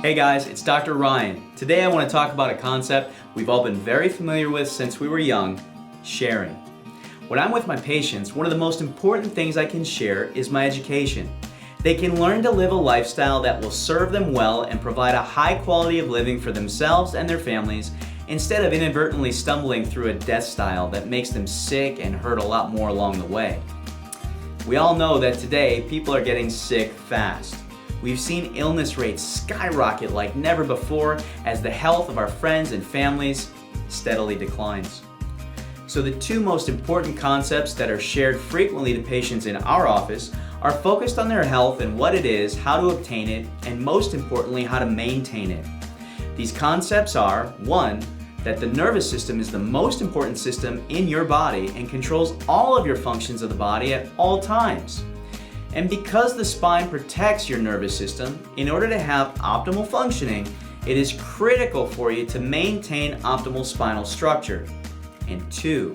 Hey guys, it's Dr. Ryan. Today I want to talk about a concept we've all been very familiar with since we were young, sharing. When I'm with my patients, one of the most important things I can share is my education. They can learn to live a lifestyle that will serve them well and provide a high quality of living for themselves and their families instead of inadvertently stumbling through a death style that makes them sick and hurt a lot more along the way. We all know that today people are getting sick fast. We've seen illness rates skyrocket like never before as the health of our friends and families steadily declines. So the two most important concepts that are shared frequently to patients in our office are focused on their health and what it is, how to obtain it, and most importantly, how to maintain it. These concepts are, 1, that the nervous system is the most important system in your body and controls all of your functions of the body at all times. And because the spine protects your nervous system, in order to have optimal functioning, it is critical for you to maintain optimal spinal structure. And 2,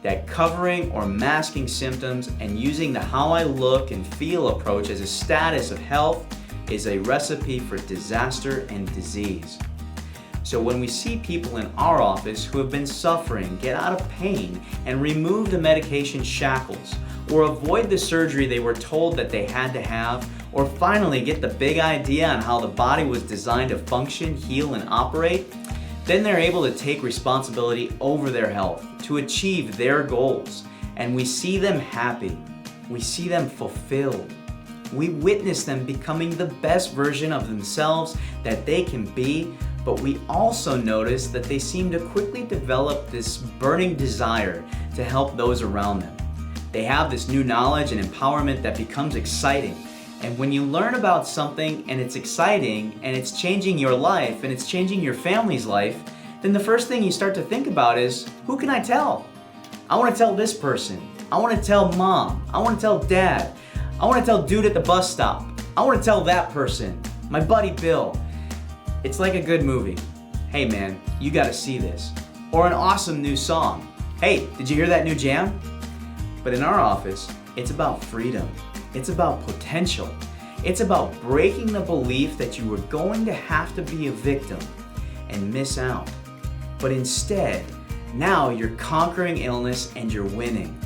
that covering or masking symptoms and using the how I look and feel approach as a status of health is a recipe for disaster and disease. So when we see people in our office who have been suffering, get out of pain, and remove the medication shackles, or avoid the surgery they were told that they had to have, or finally get the big idea on how the body was designed to function, heal, and operate, then they're able to take responsibility over their health to achieve their goals. And we see them happy. We see them fulfilled. We witness them becoming the best version of themselves that they can be, but we also notice that they seem to quickly develop this burning desire to help those around them. They have this new knowledge and empowerment that becomes exciting. And when you learn about something and it's exciting and it's changing your life and it's changing your family's life, then the first thing you start to think about is, who can I tell? I want to tell this person. I want to tell mom. I want to tell dad. I want to tell dude at the bus stop. I want to tell that person. My buddy Bill. It's like a good movie. Hey man, you got to see this. Or an awesome new song. Hey, did you hear that new jam? But in our office, it's about freedom. It's about potential. It's about breaking the belief that you were going to have to be a victim and miss out. But instead, now you're conquering illness and you're winning.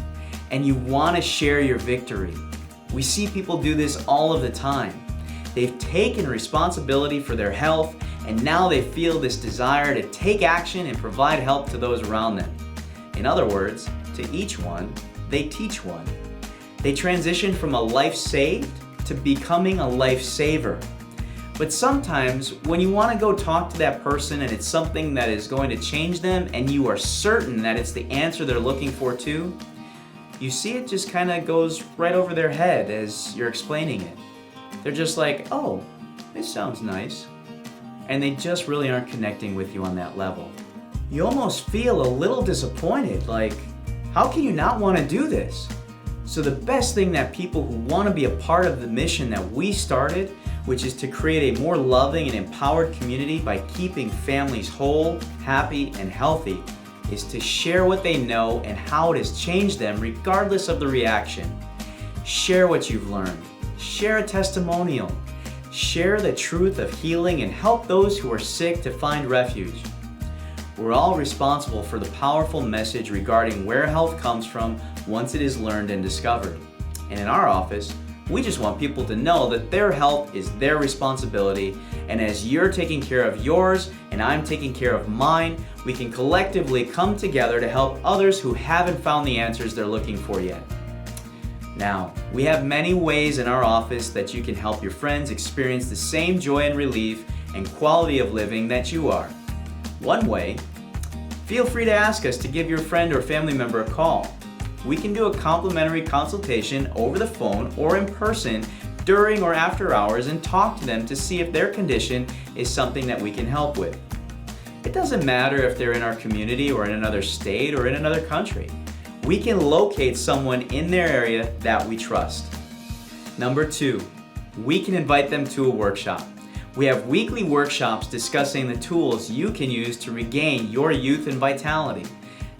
And you want to share your victory. We see people do this all of the time. They've taken responsibility for their health and now they feel this desire to take action and provide help to those around them. In other words, to each one, they teach one. They transition from a life saved to becoming a life saver. But sometimes when you want to go talk to that person and it's something that is going to change them and you are certain that it's the answer they're looking for too, you see it just kind of goes right over their head as you're explaining it. They're just like, oh, this sounds nice. And they just really aren't connecting with you on that level. You almost feel a little disappointed, like, how can you not want to do this? So the best thing that people who want to be a part of the mission that we started, which is to create a more loving and empowered community by keeping families whole, happy, and healthy, is to share what they know and how it has changed them regardless of the reaction. Share what you've learned. Share a testimonial. Share the truth of healing and help those who are sick to find refuge. We're all responsible for the powerful message regarding where health comes from once it is learned and discovered. And in our office, we just want people to know that their health is their responsibility, and as you're taking care of yours and I'm taking care of mine, we can collectively come together to help others who haven't found the answers they're looking for yet. Now, we have many ways in our office that you can help your friends experience the same joy and relief and quality of living that you are. One way, feel free to ask us to give your friend or family member a call. We can do a complimentary consultation over the phone or in person during or after hours and talk to them to see if their condition is something that we can help with. It doesn't matter if they're in our community or in another state or in another country. We can locate someone in their area that we trust. Number 2, we can invite them to a workshop. We have weekly workshops discussing the tools you can use to regain your youth and vitality.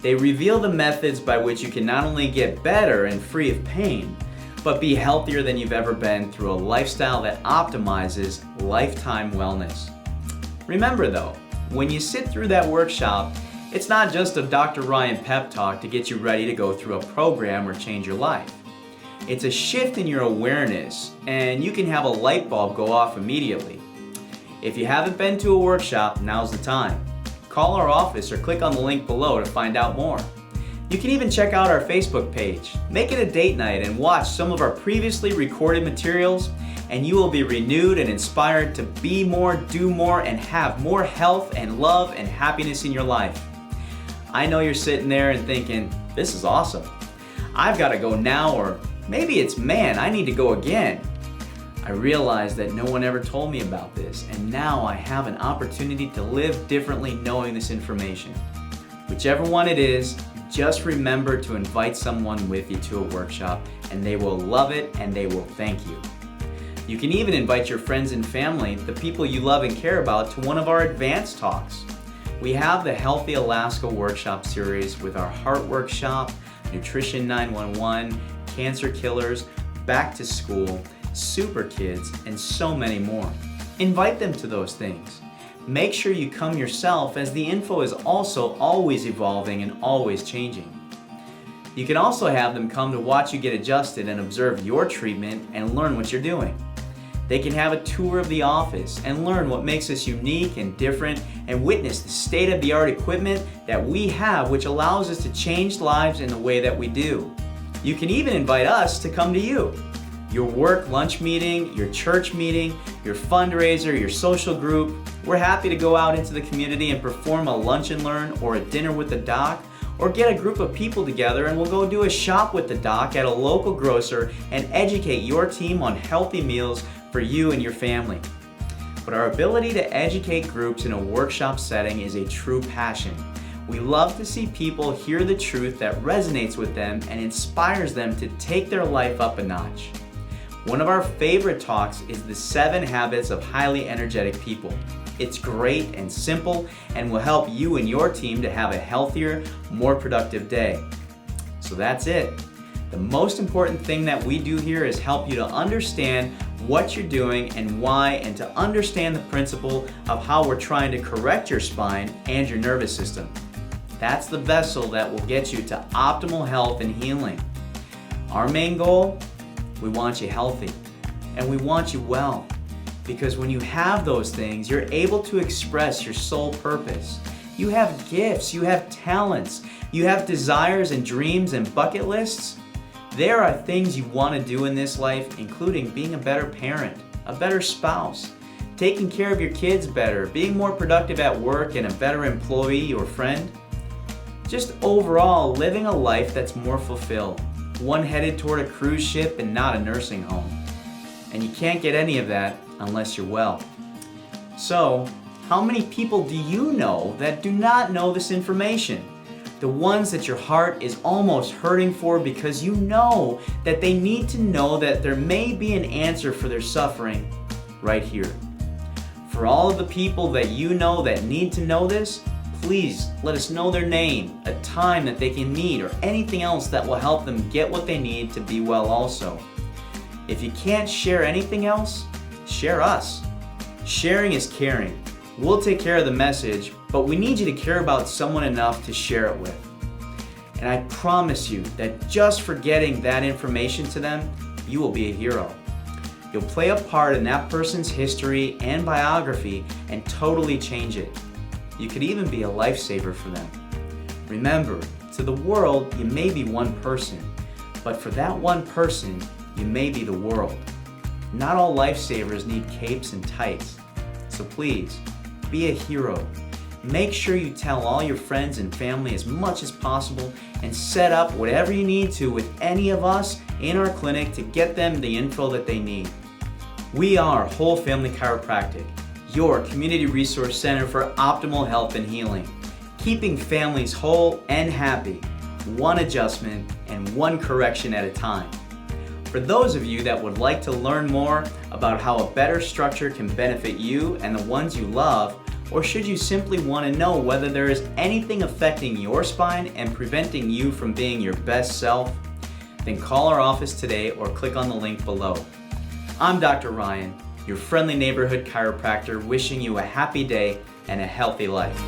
They reveal the methods by which you can not only get better and free of pain, but be healthier than you've ever been through a lifestyle that optimizes lifetime wellness. Remember though, when you sit through that workshop, it's not just a Dr. Ryan pep talk to get you ready to go through a program or change your life. It's a shift in your awareness, and you can have a light bulb go off immediately. If you haven't been to a workshop, now's the time. Call our office or click on the link below to find out more. You can even check out our Facebook page. Make it a date night and watch some of our previously recorded materials, and you will be renewed and inspired to be more, do more, and have more health and love and happiness in your life. I know you're sitting there and thinking, this is awesome. I've got to go now, or maybe it's, man, I need to go again. I realize that no one ever told me about this, and now I have an opportunity to live differently knowing this information. Whichever one it is, just remember to invite someone with you to a workshop, and they will love it and they will thank you. You can even invite your friends and family, the people you love and care about, to one of our advanced talks. We have the Healthy Alaska Workshop Series with our Heart Workshop, Nutrition 911, Cancer Killers, Back to School, Super Kids, and so many more. Invite them to those things. Make sure you come yourself, as the info is also always evolving and always changing. You can also have them come to watch you get adjusted and observe your treatment and learn what you're doing. They can have a tour of the office and learn what makes us unique and different, and witness the state-of-the-art equipment that we have, which allows us to change lives in the way that we do. You can even invite us to come to you. Your work lunch meeting, your church meeting, your fundraiser, your social group. We're happy to go out into the community and perform a lunch and learn or a dinner with the doc, or get a group of people together and we'll go do a shop with the doc at a local grocer and educate your team on healthy meals for you and your family. But our ability to educate groups in a workshop setting is a true passion. We love to see people hear the truth that resonates with them and inspires them to take their life up a notch. One of our favorite talks is the 7 Habits of Highly Energetic People. It's great and simple and will help you and your team to have a healthier, more productive day. So that's it. The most important thing that we do here is help you to understand what you're doing and why, and to understand the principle of how we're trying to correct your spine and your nervous system. That's the vessel that will get you to optimal health and healing. Our main goal, we want you healthy and we want you well, because when you have those things, you're able to express your soul purpose. You have gifts, you have talents, you have desires and dreams and bucket lists. There are things you want to do in this life, including being a better parent, a better spouse, taking care of your kids better, being more productive at work and a better employee or friend. Just overall, living a life that's more fulfilled, one headed toward a cruise ship and not a nursing home. And you can't get any of that unless you're well. So, how many people do you know that do not know this information? The ones that your heart is almost hurting for, because you know that they need to know that there may be an answer for their suffering right here. For all of the people that you know that need to know this, please let us know their name, a time that they can meet, or anything else that will help them get what they need to be well also. If you can't share anything else, share us. Sharing is caring. We'll take care of the message, but we need you to care about someone enough to share it with. And I promise you that just for getting that information to them, you will be a hero. You'll play a part in that person's history and biography and totally change it. You could even be a lifesaver for them. Remember, to the world, you may be one person, but for that one person, you may be the world. Not all lifesavers need capes and tights. So please, be a hero. Make sure you tell all your friends and family as much as possible, and set up whatever you need to with any of us in our clinic to get them the info that they need. We are Whole Family Chiropractic, your community resource center for optimal health and healing, keeping families whole and happy, one adjustment and one correction at a time. For those of you that would like to learn more about how a better structure can benefit you and the ones you love, or should you simply want to know whether there is anything affecting your spine and preventing you from being your best self, then call our office today or click on the link below. I'm Dr. Ryan, your friendly neighborhood chiropractor, wishing you a happy day and a healthy life.